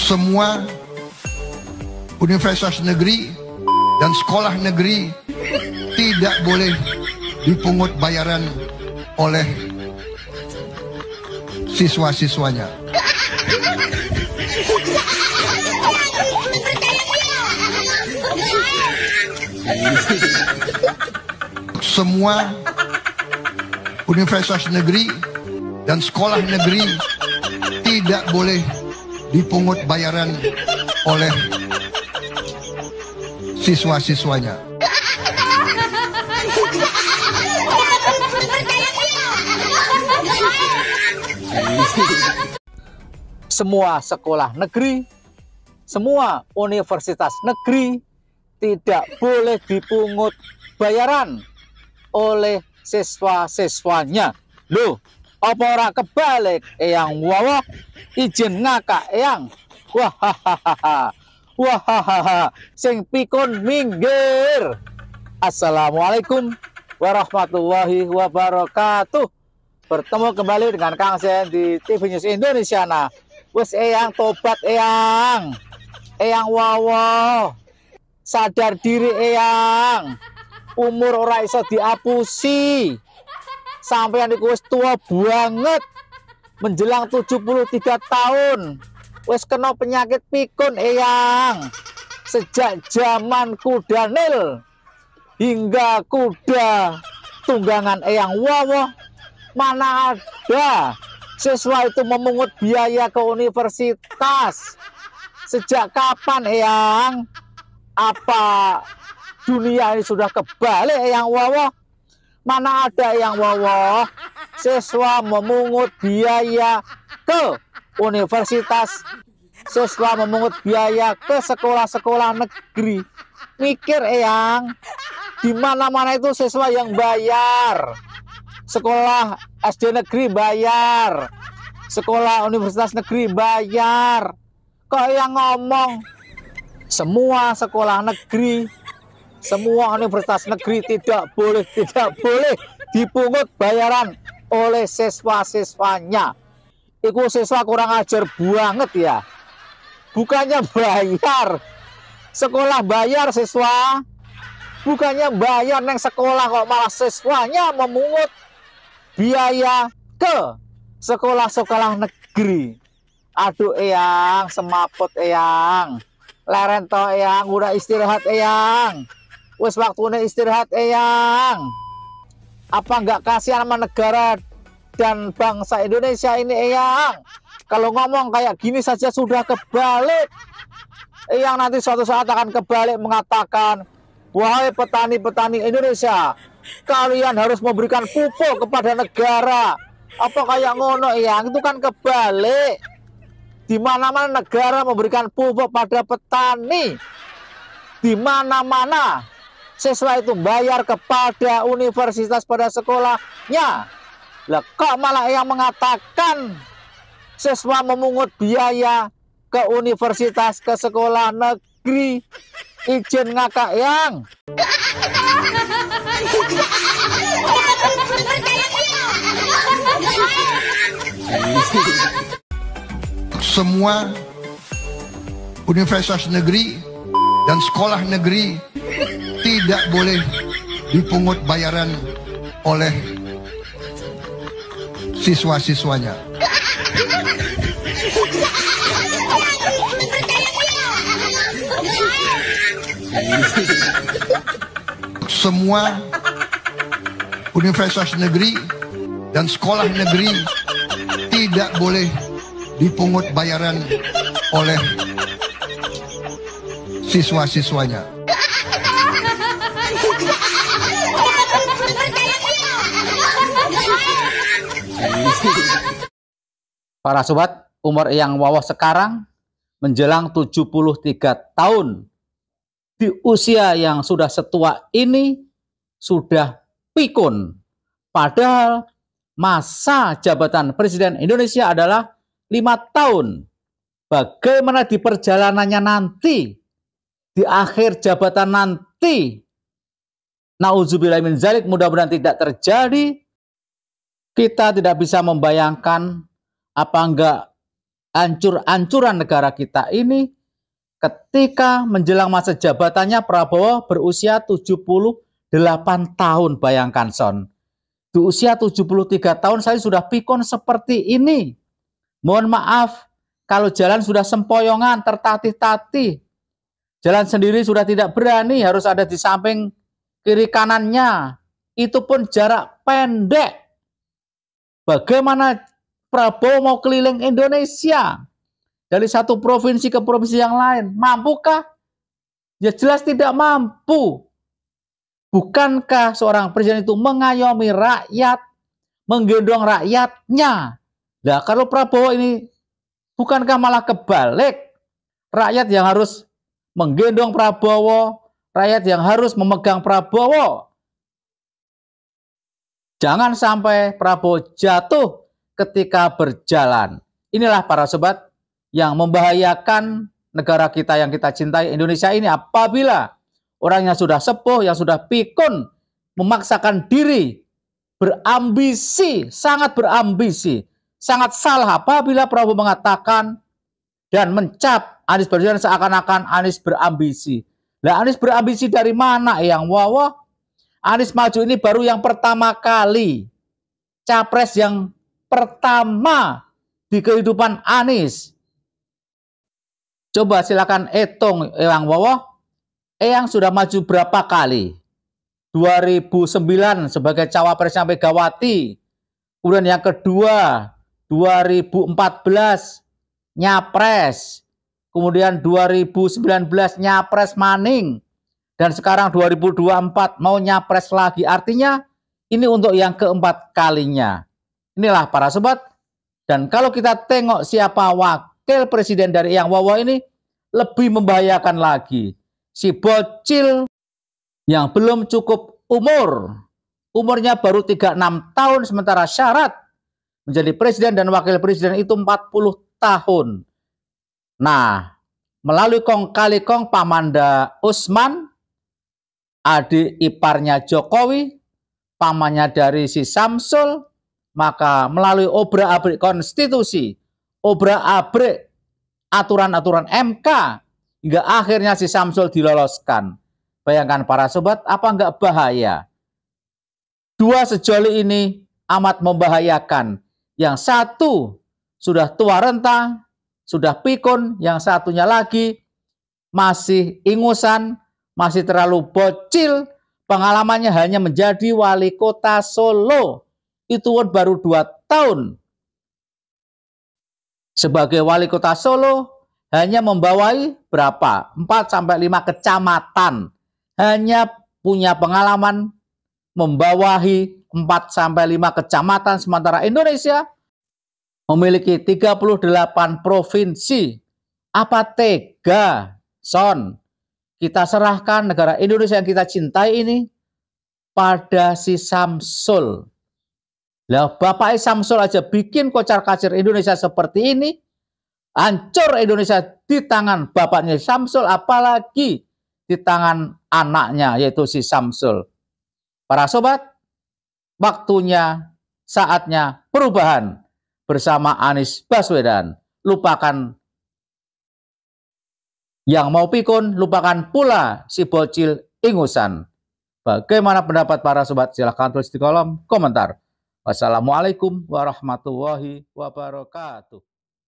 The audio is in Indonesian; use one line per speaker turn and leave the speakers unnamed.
semua universitas negeri dan sekolah negeri tidak boleh dipungut bayaran oleh siswa-siswanya. Semua universitas negeri dan sekolah negeri tidak boleh dipungut bayaran oleh siswa-siswanya.
Semua sekolah negeri, semua universitas negeri tidak boleh dipungut bayaran oleh siswa-siswanya. Loh, apa ora kebalik eyang wawa izin ngakak eyang. Wahahaha. Wahahaha, sing pikun minggir. Assalamualaikum warahmatullahi wabarakatuh. Bertemu kembali dengan Kang Sen di TV News Indonesia. Nah, wes eyang tobat eyang. Eyang wawa. Sadar diri eyang. Umur ora iso diapusi. Sampeyan iku wis tua banget. Menjelang 73 tahun. Wis kena penyakit pikun eyang. Sejak zaman kuda nil hingga kuda tunggangan eyang wawa, mana ada siswa itu memungut biaya ke universitas. Sejak kapan eyang? Apa dunia ini sudah kebalik eyang wawa? Mana ada eyang wawa siswa memungut biaya ke universitas, siswa memungut biaya ke sekolah-sekolah negeri. Mikir eyang, di mana-mana itu siswa yang bayar. Sekolah SD negeri bayar, sekolah universitas negeri bayar. Kok yang ngomong semua sekolah negeri, semua universitas negeri tidak boleh dipungut bayaran oleh siswa-siswanya. Iku siswa kurang ajar banget ya. Bukannya bayar, sekolah bayar siswa. Bukannya bayar neng sekolah kok malah siswanya memungut biaya ke sekolah-sekolah negeri. Aduh eyang, semaput eyang. Leren to eyang, udah istirahat eyang. Wes waktunya istirahat eyang. Apa nggak kasihan sama negara dan bangsa Indonesia ini eyang? Kalau ngomong kayak gini saja sudah kebalik. Eyang nanti suatu saat akan kebalik mengatakan, wahai petani-petani Indonesia, kalian harus memberikan pupuk kepada negara. Apa kayak ngono eyang? Itu kan kebalik. Di mana-mana negara memberikan pupuk pada petani. Di mana-mana siswa itu bayar kepada universitas pada sekolahnya. Lah kok malah yang mengatakan siswa memungut biaya ke universitas, ke sekolah negeri. Izin ngakak yang.
Semua universitas negeri dan sekolah negeri tidak boleh dipungut bayaran oleh siswa-siswanya. Semua universitas negeri dan sekolah negeri tidak boleh dipungut bayaran oleh siswa-siswanya.
Para sobat, umur eyang wawa sekarang menjelang 73 tahun. Di usia yang sudah setua ini sudah pikun. Padahal masa jabatan Presiden Indonesia adalah 5 tahun. Bagaimana di perjalanannya nanti, di akhir jabatan nanti, nauzubillah min dzalik, mudah-mudahan tidak terjadi. Kita tidak bisa membayangkan apa enggak ancur-ancuran negara kita ini ketika menjelang masa jabatannya Prabowo berusia 78 tahun. Bayangkan Son, di usia 73 tahun saya sudah pikun seperti ini. Mohon maaf kalau jalan sudah sempoyongan, tertatih-tatih. Jalan sendiri sudah tidak berani, harus ada di samping kiri kanannya. Itu pun jarak pendek. Bagaimana Prabowo mau keliling Indonesia dari satu provinsi ke provinsi yang lain? Mampukah? Ya jelas tidak mampu. Bukankah seorang presiden itu mengayomi rakyat, menggendong rakyatnya? Nah, kalau Prabowo ini bukankah malah kebalik? Rakyat yang harus menggendong Prabowo, rakyat yang harus memegang Prabowo. Jangan sampai Prabowo jatuh ketika berjalan. Inilah para sobat yang membahayakan negara kita yang kita cintai, Indonesia ini, apabila orang yang sudah sepuh, yang sudah pikun, memaksakan diri, berambisi, sangat berambisi. Sangat salah apabila Prabowo mengatakan dan mencap Anies Baswedan seakan-akan Anies berambisi. Nah, Anies berambisi dari mana yang wawa? Anies maju ini baru yang pertama kali. Capres yang pertama di kehidupan Anies. Coba silakan hitung yang wawa. Yang sudah maju berapa kali? 2009 sebagai cawapresnya Megawati. Kemudian yang kedua 2014 nyapres, kemudian 2019 nyapres maning, dan sekarang 2024 mau nyapres lagi. Artinya ini untuk yang keempat kalinya. Inilah para sobat. Dan kalau kita tengok siapa wakil presiden dari yang wawa ini, lebih membahayakan lagi. Si bocil yang belum cukup umur, umurnya baru 36 tahun, sementara syarat menjadi presiden dan wakil presiden itu 40 tahun. Nah, melalui kong kali kong Pamanda Usman, adik iparnya Jokowi, pamannya dari si Samsul, maka melalui obrak-abrik konstitusi, obrak-abrik aturan-aturan MK, hingga akhirnya si Samsul diloloskan. Bayangkan para sobat, apa enggak bahaya? Dua sejoli ini amat membahayakan. Yang satu sudah tua renta, sudah pikun, yang satunya lagi masih ingusan, masih terlalu bocil, pengalamannya hanya menjadi wali kota Solo. Itu pun baru 2 tahun. Sebagai wali kota Solo, hanya membawai berapa? 4-5 kecamatan. Hanya punya pengalaman membawahi 4-5 kecamatan, sementara Indonesia memiliki 38 provinsi. Apa tega, Son, kita serahkan negara Indonesia yang kita cintai ini pada si Samsul? Lah, Bapak Samsul aja bikin kocar-kacir Indonesia seperti ini, hancur Indonesia di tangan bapaknya Samsul, apalagi di tangan anaknya yaitu si Samsul. Para sobat, waktunya, saatnya perubahan bersama Anies Baswedan. Lupakan yang mau pikun, lupakan pula si bocil ingusan. Bagaimana pendapat para sobat? Silahkan tulis di kolom komentar. Wassalamualaikum warahmatullahi wabarakatuh.